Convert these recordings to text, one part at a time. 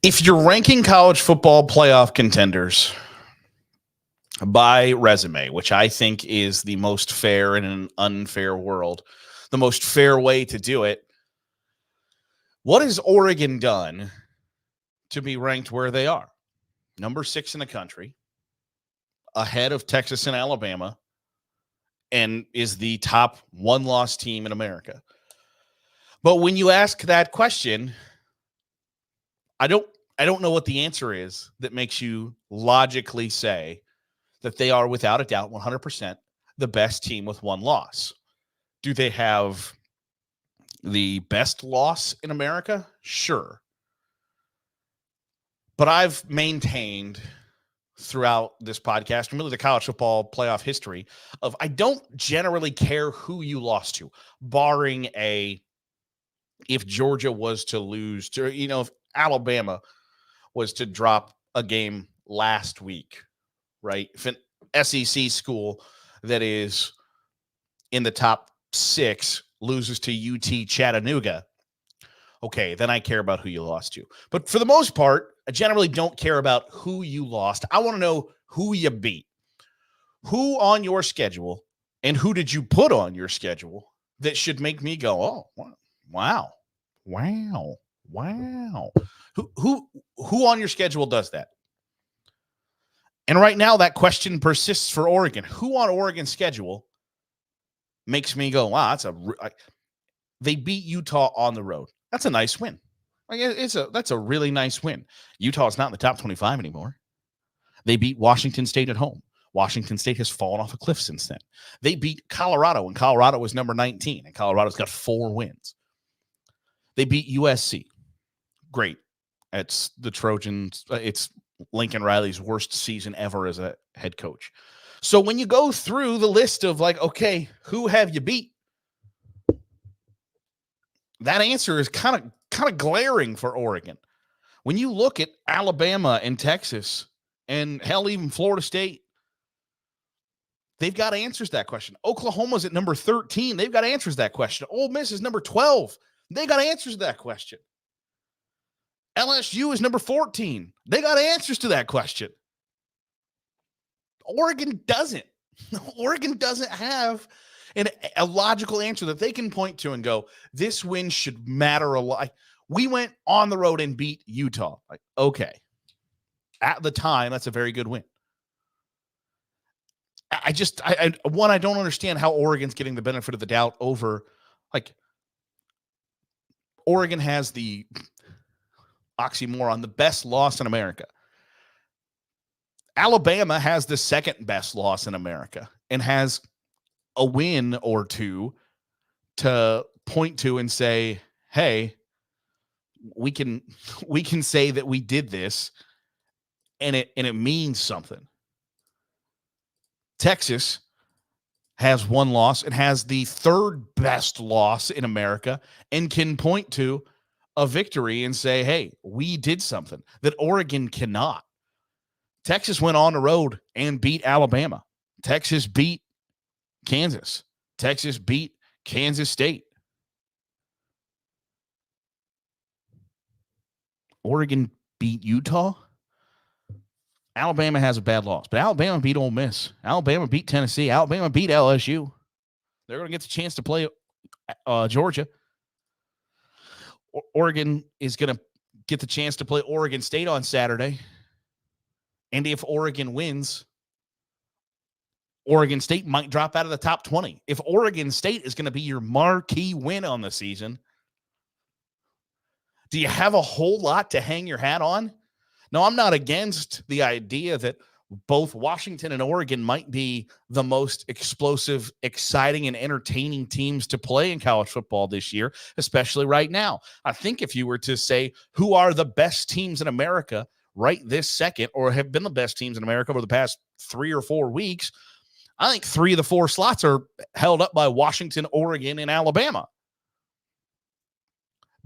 If you're ranking college football playoff contenders by resume, which I think is the most fair in an unfair world, the most fair way to do it, what has Oregon done to be ranked where they are? Number 6 in the country, ahead of Texas and Alabama, and is the top one-loss team in America. But when you ask that question, I don't know what the answer is that makes you logically say that they are, without a doubt, 100% the best team with one loss. Do they have the best loss in America? Sure. But I've maintained throughout this podcast, and really the college football playoff history, of I don't generally care who you lost to, barring if Georgia was to lose to, if Alabama was to drop a game last week, right? If an SEC school that is in the top 6 loses to UT Chattanooga, okay, then I care about who you lost to. But for the most part, I generally don't care about who you lost. I want to know who you beat. Who on your schedule, and who did you put on your schedule that should make me go, oh, wow. Who on your schedule does that? And right now, that question persists for Oregon. Who on Oregon's schedule makes me go, wow, they beat Utah on the road. That's a nice win. That's a really nice win. Utah's not in the top 25 anymore. They beat Washington State at home. Washington State has fallen off a cliff since then. They beat Colorado, and Colorado was number 19, and Colorado's got 4 wins. They beat USC. Great. It's the Trojans. It's Lincoln Riley's worst season ever as a head coach. So when you go through the list of okay, who have you beat? That answer is kind of glaring for Oregon. When you look at Alabama and Texas and hell, even Florida State, they've got answers to that question. Oklahoma's at number 13. They've got answers to that question. Ole Miss is number 12. They got answers to that question. LSU is number 14. They got answers to that question. Oregon doesn't. Oregon doesn't have a logical answer that they can point to and go, this win should matter a lot. We went on the road and beat Utah. Okay. At the time, that's a very good win. I don't understand how Oregon's getting the benefit of the doubt over, Oregon has the oxymoron, the best loss in America. Alabama has the second best loss in America and has a win or two to point to and say, hey, we can say that we did this and it means something. Texas has one loss and has the third best loss in America and can point to a victory and say, hey, we did something that Oregon cannot. Texas went on the road and beat Alabama. Texas beat Kansas. Texas beat Kansas State. Oregon beat Utah. Alabama has a bad loss, but Alabama beat Ole Miss. Alabama beat Tennessee. Alabama beat LSU. They're going to get the chance to play Georgia. Oregon is going to get the chance to play Oregon State on Saturday. And if Oregon wins, Oregon State might drop out of the top 20. If Oregon State is going to be your marquee win on the season, do you have a whole lot to hang your hat on? No, I'm not against the idea that both Washington and Oregon might be the most explosive, exciting, and entertaining teams to play in college football this year, especially right now. I think if you were to say who are the best teams in America right this second, or have been the best teams in America over the past 3 or 4 weeks, I think 3 of the 4 slots are held up by Washington, Oregon, and Alabama.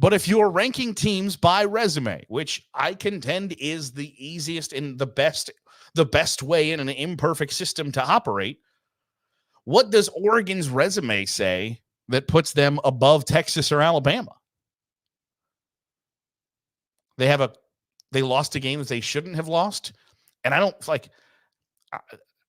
But if you're ranking teams by resume, which I contend is the easiest and the best way in an imperfect system to operate, what does Oregon's resume say that puts them above Texas or Alabama? They have a They lost a game that they shouldn't have lost. And I don't like,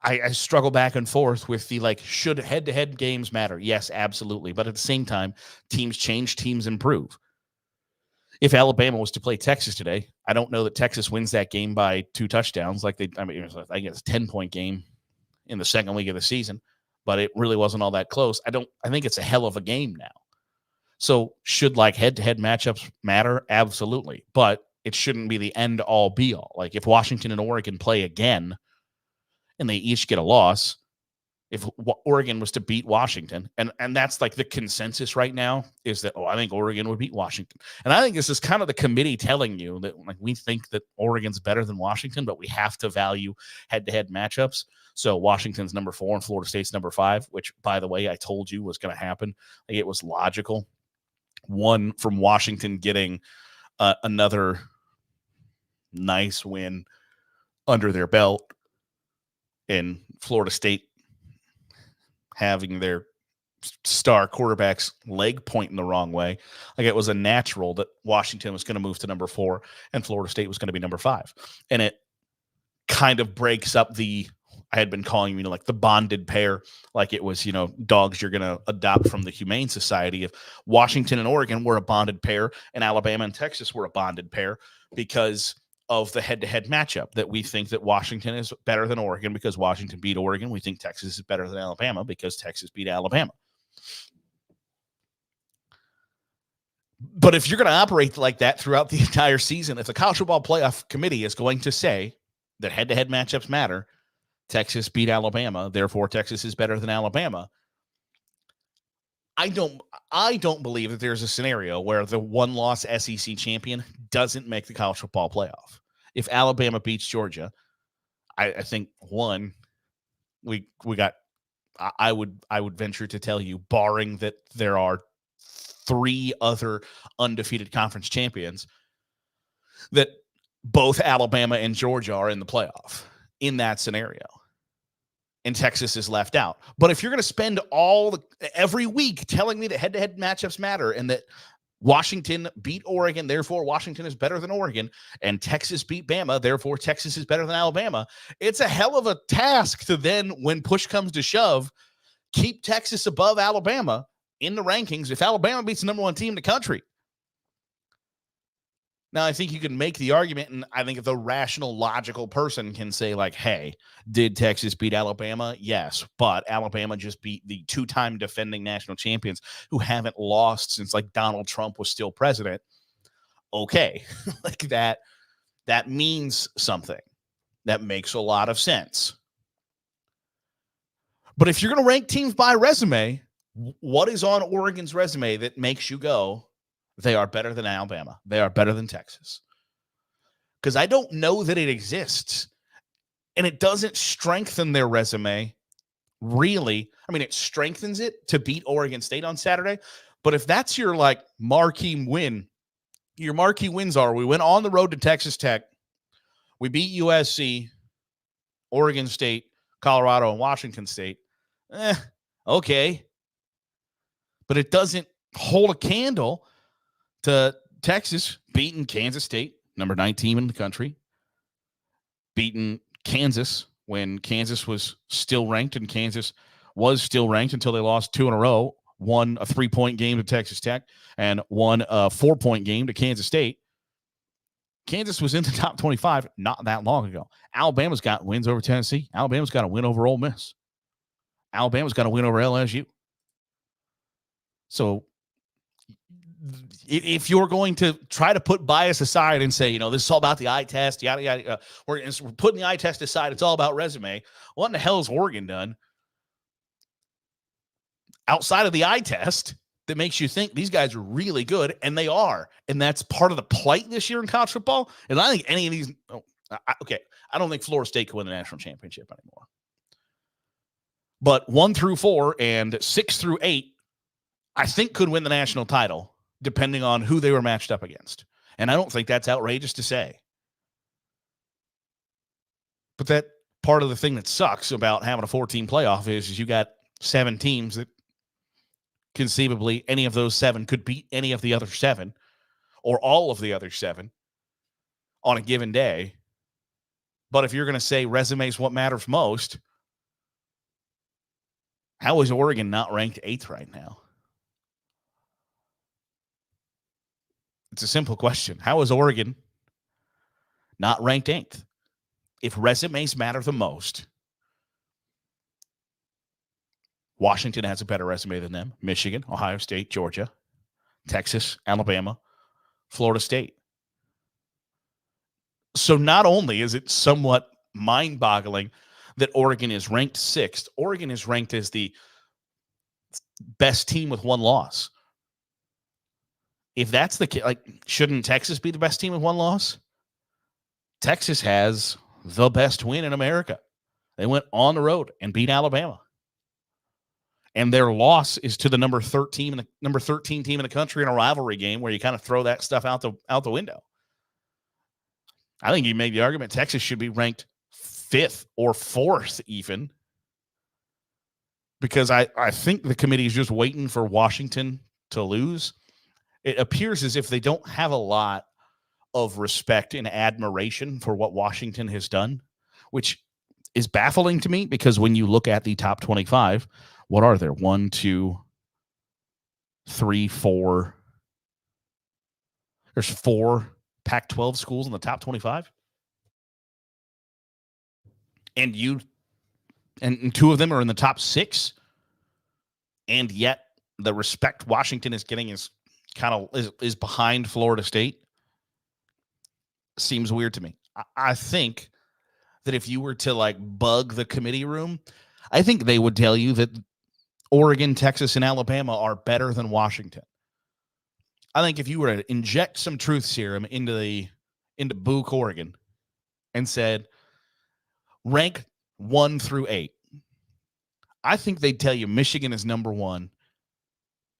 I struggle back and forth with the should head-to-head games matter? Yes, absolutely. But at the same time, teams change, teams improve. If Alabama was to play Texas today, I don't know that Texas wins that game by 2 touchdowns. I think it's a 10-point game in the second week of the season, but it really wasn't all that close. I think it's a hell of a game now. So should head-to-head matchups matter? Absolutely. But it shouldn't be the end all be all. If Washington and Oregon play again and they each get a loss, if Oregon was to beat Washington, and that's the consensus right now is that, I think Oregon would beat Washington. And I think this is kind of the committee telling you that we think that Oregon's better than Washington, but we have to value head-to-head matchups. So Washington's number 4 and Florida State's number 5, which, by the way, I told you was going to happen. It was logical. One from Washington getting another nice win under their belt, and Florida State having their star quarterback's leg pointing the wrong way. It was a natural that Washington was going to move to number 4 and Florida State was going to be number 5. And it kind of breaks up I had been calling, the bonded pair, it was, dogs you're going to adopt from the Humane Society. If Washington and Oregon were a bonded pair and Alabama and Texas were a bonded pair because of the head-to-head matchup, that we think that Washington is better than Oregon because Washington beat Oregon. We think Texas is better than Alabama because Texas beat Alabama. But if you're going to operate like that throughout the entire season, if the College Football Playoff Committee is going to say that head-to-head matchups matter, Texas beat Alabama, therefore Texas is better than Alabama, I don't believe that there's a scenario where the one-loss SEC champion doesn't make the college football playoff. If Alabama beats Georgia, I think we got. I would venture to tell you, barring that there are 3 other undefeated conference champions, that both Alabama and Georgia are in the playoff in that scenario. And Texas is left out. But if you're going to spend every week telling me that head-to-head matchups matter and that Washington beat Oregon, therefore Washington is better than Oregon, and Texas beat Bama, therefore Texas is better than Alabama, it's a hell of a task to then, when push comes to shove, keep Texas above Alabama in the rankings if Alabama beats the number 1 team in the country. Now, I think you can make the argument, and I think the rational, logical person can say, hey, did Texas beat Alabama? Yes, but Alabama just beat the 2-time defending national champions who haven't lost since Donald Trump was still president. Okay, that means something. That makes a lot of sense. But if you're going to rank teams by resume, what is on Oregon's resume that makes you go, they are better than Alabama, they are better than Texas? Because I don't know that it exists. And it doesn't strengthen their resume, really. I mean, it strengthens it to beat Oregon State on Saturday. But if that's your marquee win, your marquee wins are, we went on the road to Texas Tech, we beat USC, Oregon State, Colorado, and Washington State. Okay. But it doesn't hold a candle to Texas beating Kansas State, number 9 team in the country, beating Kansas when Kansas was still ranked, and Kansas was still ranked until they lost 2 in a row, won a 3-point game to Texas Tech and won a 4-point game to Kansas State. Kansas was in the top 25 not that long ago. Alabama's got wins over Tennessee. Alabama's got a win over Ole Miss. Alabama's got a win over LSU. So if you're going to try to put bias aside and say, this is all about the eye test, yada, yada, we're putting the eye test aside, it's all about resume. What in the hell has Oregon done outside of the eye test that makes you think these guys are really good? And they are. And that's part of the plight this year in college football. And I think any of these, I don't think Florida State can win the national championship anymore. But 1 through 4 and 6 through 8, I think could win the national title, depending on who they were matched up against. And I don't think that's outrageous to say. But that part of the thing that sucks about having a 4-team playoff is you got 7 teams that conceivably any of those 7 could beat any of the other 7 or all of the other 7. on a given day. But if you're going to say resume is what matters most, how is Oregon not ranked 8th right now? It's a simple question. How is Oregon not ranked 8th? If resumes matter the most, Washington has a better resume than them. Michigan, Ohio State, Georgia, Texas, Alabama, Florida State. So not only is it somewhat mind-boggling that Oregon is ranked 6th, Oregon is ranked as the best team with one loss. If that's the case, shouldn't Texas be the best team with one loss? Texas has the best win in America. They went on the road and beat Alabama. And their loss is to the number 13 team in the country in a rivalry game where you kind of throw that stuff out the window. I think you made the argument Texas should be ranked 5th or 4th even, because I think the committee is just waiting for Washington to lose. It appears as if they don't have a lot of respect and admiration for what Washington has done, which is baffling to me, because when you look at the top 25, what are there? 1, 2, 3, 4. There's 4 Pac-12 schools in the top 25. And 2 of them are in the top 6. And yet the respect Washington is getting is behind Florida State. Seems weird to me. I think that if you were to bug the committee room, I think they would tell you that Oregon, Texas, and Alabama are better than Washington. I think if you were to inject some truth serum into Buke, Oregon, and said rank 1 through 8, I think they'd tell you Michigan is number 1,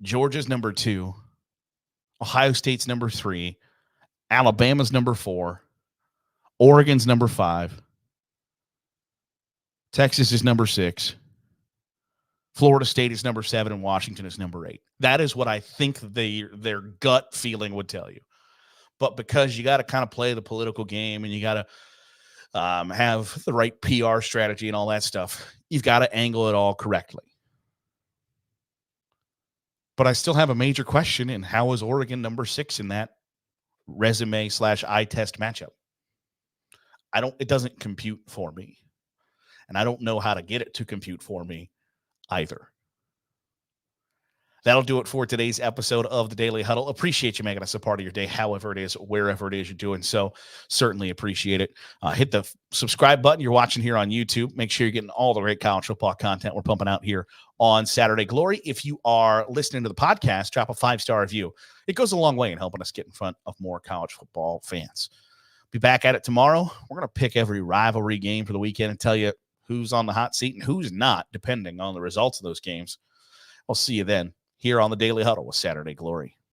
Georgia's number 2, Ohio State's number 3, Alabama's number 4, Oregon's number 5, Texas is number 6, Florida State is number 7, and Washington is number 8. That is what I think their gut feeling would tell you. But because you got to kind of play the political game and you got to have the right PR strategy and all that stuff, you've got to angle it all correctly. But I still have a major question in how is Oregon number 6 in that resume/eye test matchup? It doesn't compute for me. And I don't know how to get it to compute for me either. That'll do it for today's episode of the Daily Huddle. Appreciate you making us a part of your day, however it is, wherever it is you're doing so. Certainly appreciate it. Hit the subscribe button. You're watching here on YouTube. Make sure you're getting all the great college football content we're pumping out here on Saturday Glory. If you are listening to the podcast, drop a 5-star review. It goes a long way in helping us get in front of more college football fans. Be back at it tomorrow. We're going to pick every rivalry game for the weekend and tell you who's on the hot seat and who's not, depending on the results of those games. I'll see you then here on the Daily Huddle with Saturday Glory.